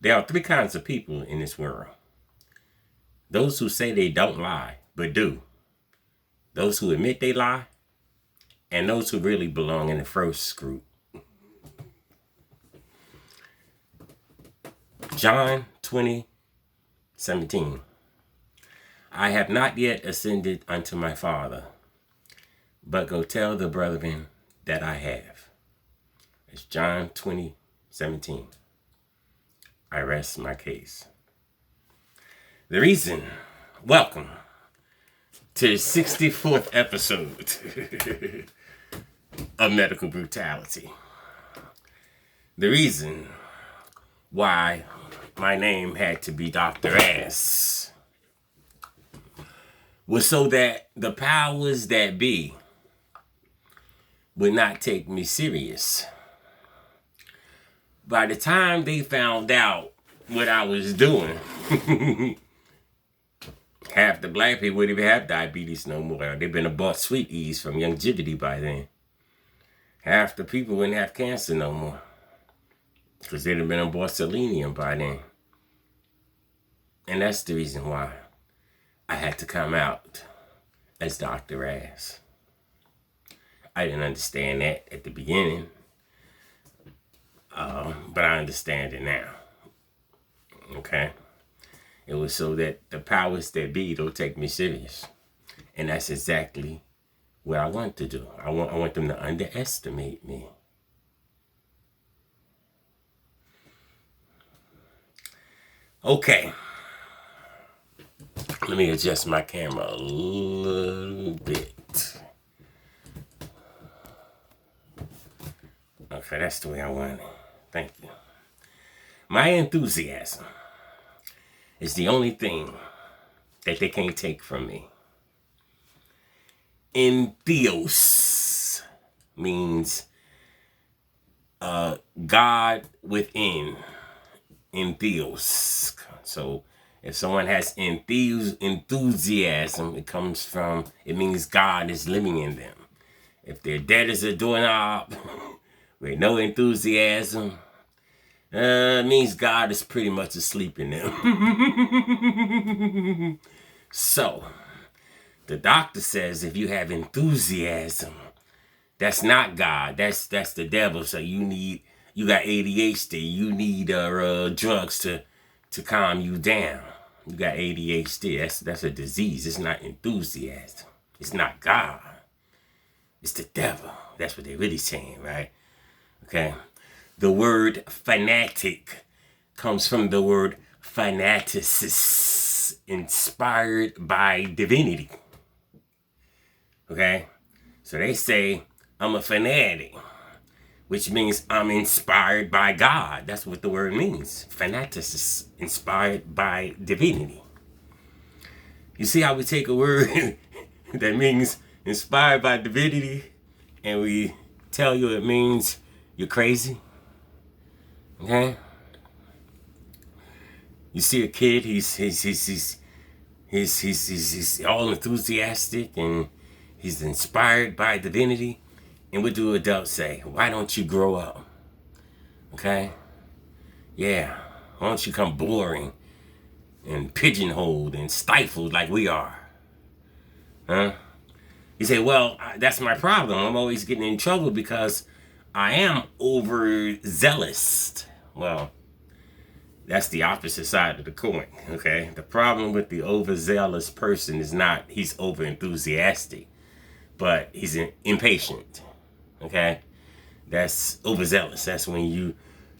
There are three kinds of people in this world. Those who say they don't lie, but do. Those who admit they lie, and those who really belong in the first group. John 20:17. I have not yet ascended unto my Father, but go tell the brethren that I have. It's John 20:17. I rest my case. The reason, welcome to the 64th episode of Medical Brutality. The reason why my name had to be Dr. Ass was so that the powers that be would not take me serious. By the time they found out what I was doing, half the black people wouldn't even have diabetes no more. They've been bought sweet ease from longevity by then. Half the people wouldn't have cancer no more, because they'd have been bought selenium by then. And that's the reason why I had to come out as Dr. Ass. I didn't understand that at the beginning, but I understand it now. Okay? It was so that the powers that be don't take me serious. And that's exactly what I want to do. I want them to underestimate me. Okay. Let me adjust my camera a little bit. Okay, that's the way I want it. Thank you. My enthusiasm is the only thing that they can't take from me. Entheos means God within. Entheos. So if someone has enthusiasm, it means God is living in them. If they're dead as a doorknob with no enthusiasm, it means God is pretty much asleep in them. So, the doctor says if you have enthusiasm, that's not God. That's the devil. So you got ADHD. You need drugs to calm you down. You got ADHD. That's a disease. It's not enthusiasm. It's not God. It's the devil. That's what they're really saying, right? Okay. The word fanatic comes from the word fanaticis, inspired by divinity. Okay? So they say, I'm a fanatic, which means I'm inspired by God. That's what the word means. Fanaticis, inspired by divinity. You see how we take a word that means inspired by divinity and we tell you it means you're crazy? Okay? You see a kid, he's all enthusiastic and he's inspired by divinity. And what do adults say? Why don't you grow up? Okay? Yeah. Why don't you come boring and pigeonholed and stifled like we are? Huh? You say, well, that's my problem. I'm always getting in trouble because I am overzealous. Well, that's the opposite side of the coin, okay? The problem with the overzealous person is not he's overenthusiastic, but he's impatient, okay? That's overzealous. That's when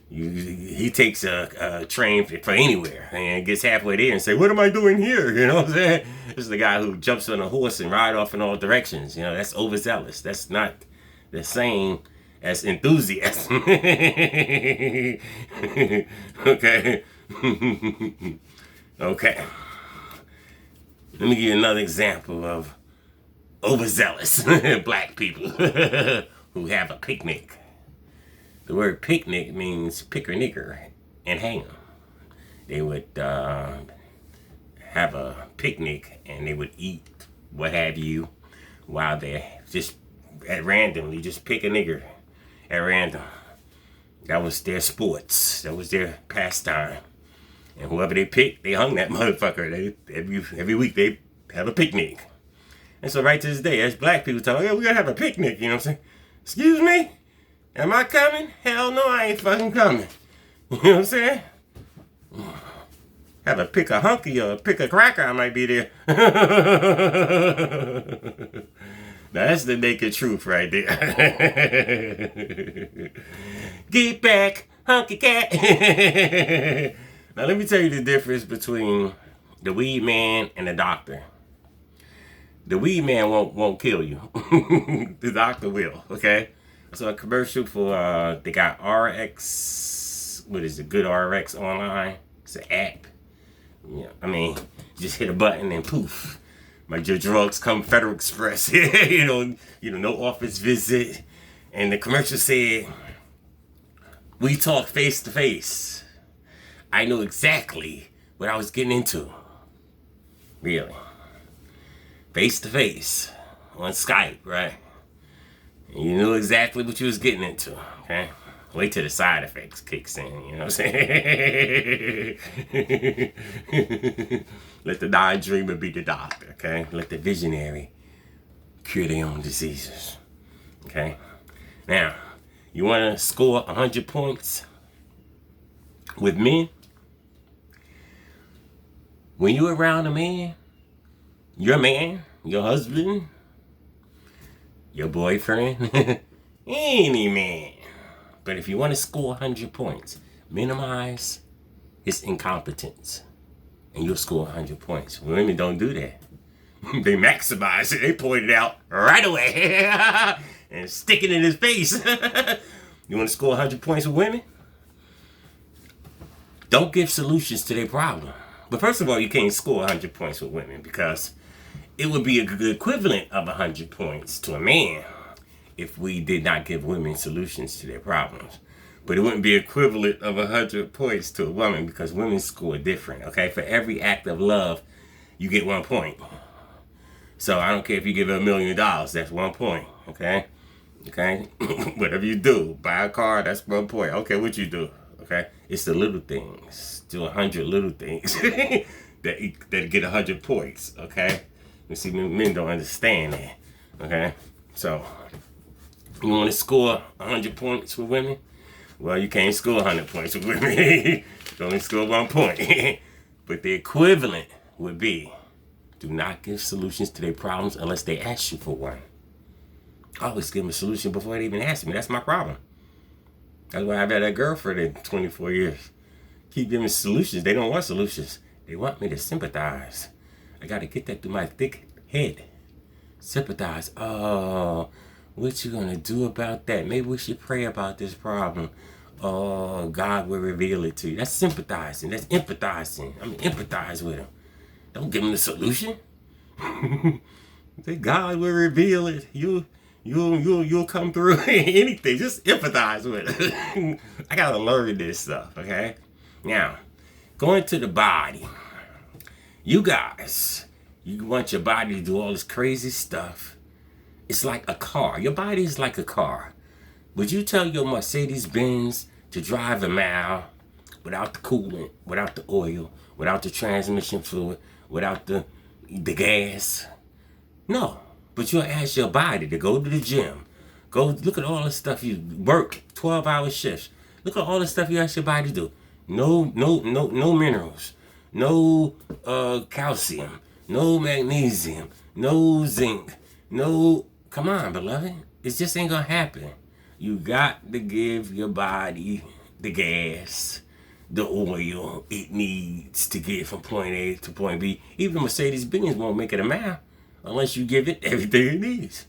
he takes a train for anywhere and gets halfway there and say, what am I doing here? You know what I'm saying? This is the guy who jumps on a horse and ride off in all directions. You know, that's overzealous. That's not the same as enthusiasm. Okay. Okay. Let me give you another example of overzealous black people who have a picnic. The word picnic means pick a nigger and hang 'em. They would have a picnic and they would eat what have you while they just randomly just pick a nigger at random. That was their sports. That was their pastime. And whoever they picked, they hung that motherfucker. Every week they have a picnic. And so right to this day, as black people tell, yeah, we gotta have a picnic, you know what I'm saying? Excuse me? Am I coming? Hell no, I ain't fucking coming. You know what I'm saying? Have a pick a hunky or pick a cracker, I might be there. Now that's the naked truth right there. Get back, hunky cat. Now let me tell you the difference between the weed man and the doctor. The weed man won't kill you. The doctor will, okay? So a commercial for, they got RX, what is it, Good RX online. It's an app. Yeah, I mean, just hit a button and poof. Your drugs come Federal Express. you know, no office visit. And the commercial said, we talk face to face. I knew exactly what I was getting into. Really. Face to face. On Skype, right? And you knew exactly what you was getting into, okay? Wait till the side effects kicks in, you know what I'm saying? Let the non-dreamer be the doctor, okay? Let the visionary cure their own diseases, okay? Now, you want to score 100 points with men? When you're around a man, your husband, your boyfriend, any man. But if you want to score 100 points, minimize his incompetence, and you'll score 100 points. Women don't do that. They maximize it. They point it out right away and stick it in his face. You want to score 100 points with women? Don't give solutions to their problem. But first of all, you can't score 100 points with women because it would be the equivalent of 100 points to a man if we did not give women solutions to their problems. But it wouldn't be equivalent of 100 points to a woman because women score different, okay? For every act of love, you get 1 point. So I don't care if you give her $1 million, that's 1 point, okay? Okay? Whatever you do, buy a car, that's 1 point. Okay, what you do, okay? It's the little things, do 100 little things that get 100 points, okay? You see, men don't understand that, okay? So, you want to score 100 points with women? Well, you can't score 100 points with women. You can only score 1 point. But the equivalent would be, do not give solutions to their problems unless they ask you for one. I always give them a solution before they even ask me. That's my problem. That's why I've had a girlfriend in 24 years. Keep giving solutions. They don't want solutions. They want me to sympathize. I got to get that through my thick head. Sympathize. Oh, what you gonna do about that? Maybe we should pray about this problem. Oh, God will reveal it to you. That's sympathizing. That's empathizing. I mean, empathize with him. Don't give him the solution. Say God will reveal it. You'll come through. Anything. Just empathize with it. I gotta learn this stuff. Okay. Now, going to the body. You guys, you want your body to do all this crazy stuff. It's like a car. Your body is like a car. Would you tell your Mercedes-Benz to drive a mile without the coolant, without the oil, without the transmission fluid, without the gas? No. But you'll ask your body to go to the gym. Go look at all the stuff you work, 12-hour shifts. Look at all the stuff you ask your body to do. No minerals. No calcium. No magnesium. No zinc. No, come on, beloved. It just ain't gonna happen. You got to give your body the gas, the oil it needs to get from point A to point B. Even Mercedes-Benz won't make it a mile unless you give it everything it needs.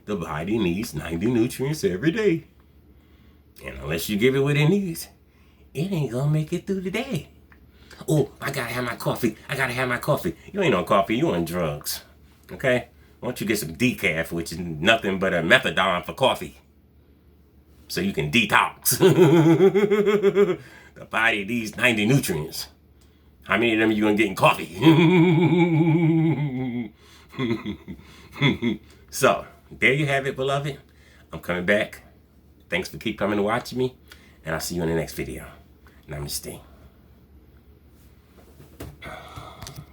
The body needs 90 nutrients every day. And unless you give it what it needs, it ain't gonna make it through the day. Oh, I gotta have my coffee. You ain't on coffee, you on drugs. Okay? Why don't you get some decaf, which is nothing but a methadone for coffee, so you can detox. The body needs 90 nutrients. How many of them are you going to get in coffee? So, there you have it, beloved. I'm coming back. Thanks for keep coming to watch me, and I'll see you in the next video. Namaste.